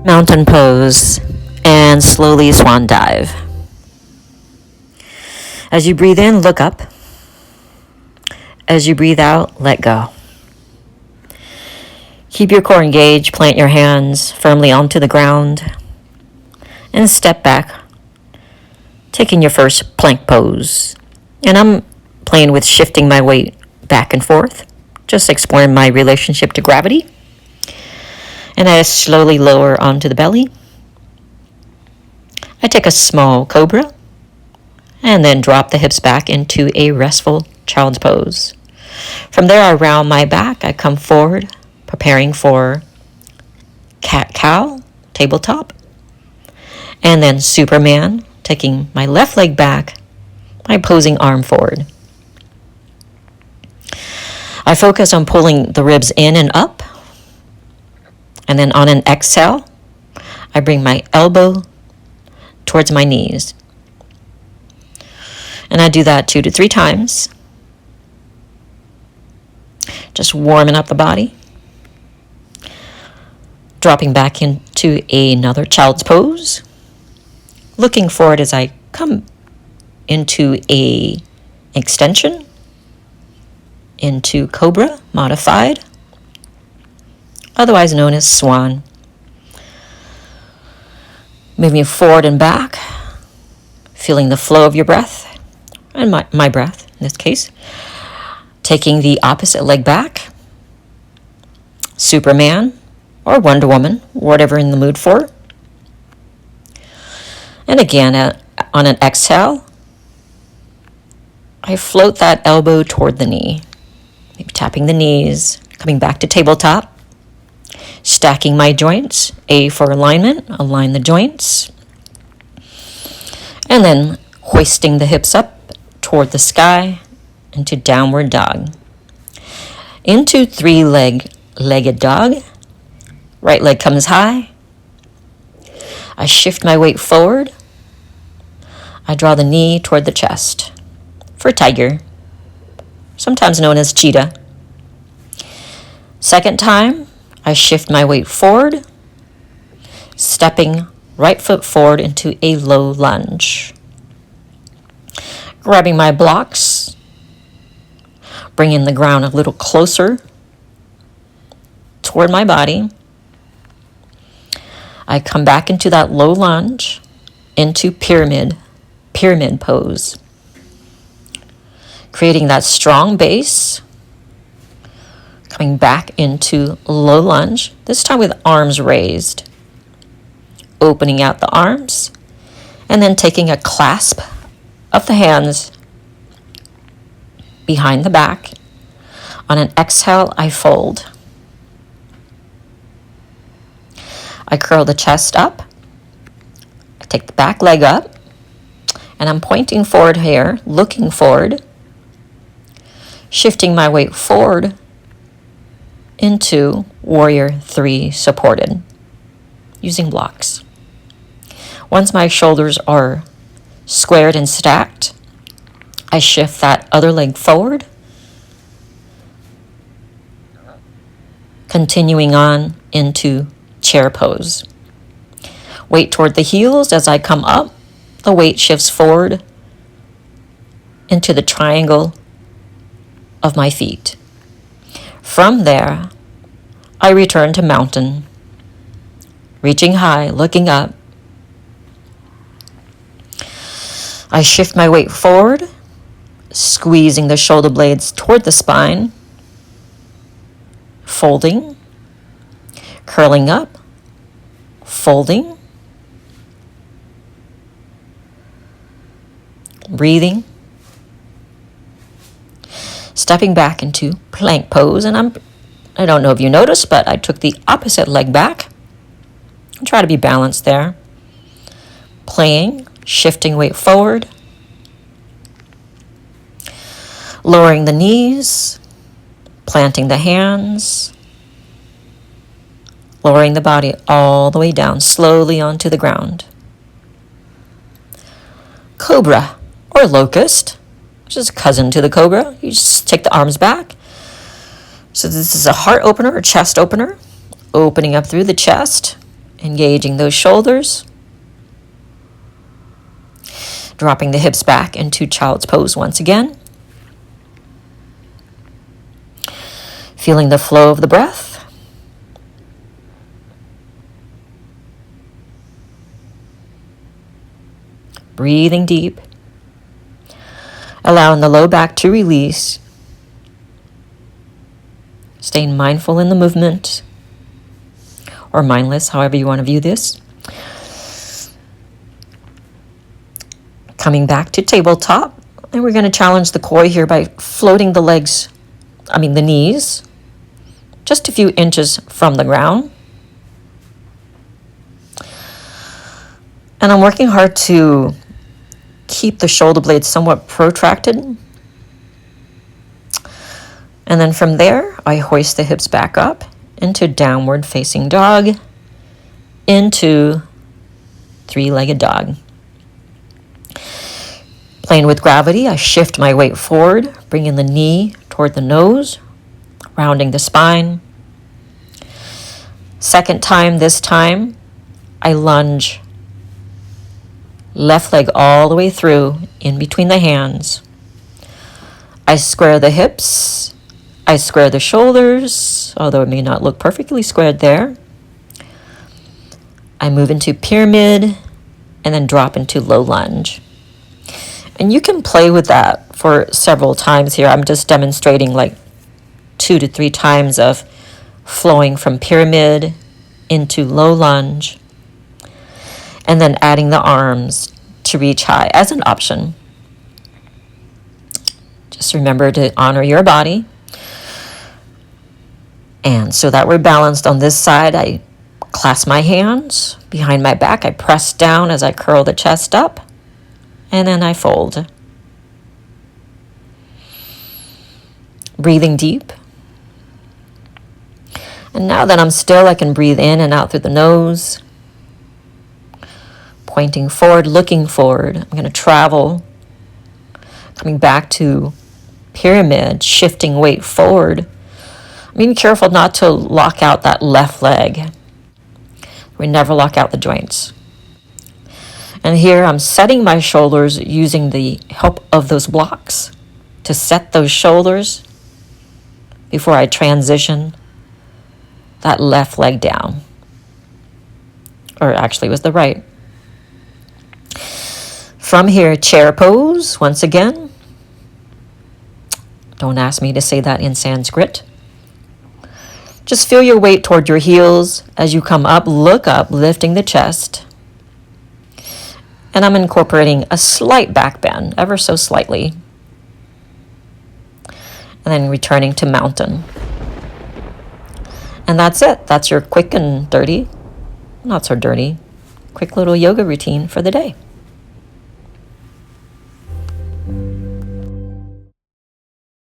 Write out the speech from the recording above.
Mountain pose, and slowly swan dive. As you breathe in, look up. As you breathe out, let go. Keep your core engaged, plant your hands firmly onto the ground, and step back, taking your first plank pose. And I'm playing with shifting my weight back and forth, just exploring my relationship to gravity. And I slowly lower onto the belly. I take a small cobra and then drop the hips back into a restful child's pose. From there, I round my back. I come forward, preparing for cat-cow, tabletop. And then Superman, taking my left leg back, my opposing arm forward. I focus on pulling the ribs in and up. And then on an exhale, I bring my elbow towards my knees. And I do that 2 to 3 times. Just warming up the body. Dropping back into another child's pose. Looking forward as I come into a extension. Into Cobra, modified. Otherwise known as swan. Moving forward and back, feeling the flow of your breath, and my breath in this case. Taking the opposite leg back, Superman or Wonder Woman, whatever in the mood for. And again, on an exhale, I float that elbow toward the knee, maybe tapping the knees, coming back to tabletop. Stacking my joints, A for alignment, align the joints. And then hoisting the hips up toward the sky into downward dog. Into three-legged dog. Right leg comes high. I shift my weight forward. I draw the knee toward the chest for tiger, sometimes known as cheetah. Second time, I shift my weight forward, stepping right foot forward into a low lunge. Grabbing my blocks, bringing the ground a little closer toward my body. I come back into that low lunge, into pyramid pose. Creating that strong base. Coming back into low lunge, this time with arms raised. Opening out the arms, and then taking a clasp of the hands behind the back. On an exhale, I fold. I curl the chest up. I take the back leg up, and I'm pointing forward here, looking forward, shifting my weight forward into Warrior 3 supported, using blocks. Once my shoulders are squared and stacked, I shift that other leg forward, continuing on into chair pose. Weight toward the heels as I come up, the weight shifts forward into the triangle of my feet. From there, I return to mountain, reaching high, looking up. I shift my weight forward, squeezing the shoulder blades toward the spine, folding, curling up, folding, breathing, stepping back into plank pose, and I don't know if you noticed, but I took the opposite leg back. Try to be balanced there. Playing, shifting weight forward, lowering the knees, planting the hands, lowering the body all the way down, slowly onto the ground. Cobra or locust, which is a cousin to the cobra. You just take the arms back. So this is a heart opener or chest opener, opening up through the chest Engaging those shoulders. Dropping the hips back into child's pose once again. Feeling the flow of the breath. Breathing deep. Allowing the low back to release. Staying mindful in the movement. Or mindless, however you want to view this. Coming back to tabletop. And we're going to challenge the core here by floating the knees, just a few inches from the ground. And I'm working hard to keep the shoulder blades somewhat protracted. And then from there, I hoist the hips back up into downward facing dog, into three-legged dog. Playing with gravity, I shift my weight forward, bringing the knee toward the nose, rounding the spine. Second time, this time, I lunge. Left leg all the way through, in between the hands. I square the hips. I square the shoulders, although it may not look perfectly squared there. I move into pyramid, and then drop into low lunge. And you can play with that for several times here. I'm just demonstrating like 2 to 3 times of flowing from pyramid into low lunge, and then adding the arms to reach high as an option. Just remember to honor your body. And so that we're balanced on this side, I clasp my hands behind my back. I press down as I curl the chest up, and then I fold. Breathing deep. And now that I'm still, I can breathe in and out through the nose. Pointing forward, looking forward. I'm going to travel. Coming back to pyramid, shifting weight forward. Being careful not to lock out that left leg. We never lock out the joints. And here I'm setting my shoulders using the help of those blocks to set those shoulders before I transition that left leg down. Or actually it was the right. From here, chair pose once again. Don't ask me to say that in Sanskrit. Just feel your weight toward your heels as you come up, look up, lifting the chest. And I'm incorporating a slight back bend, ever so slightly. And then returning to mountain. And that's it. That's your quick and dirty, not so dirty, quick little yoga routine for the day.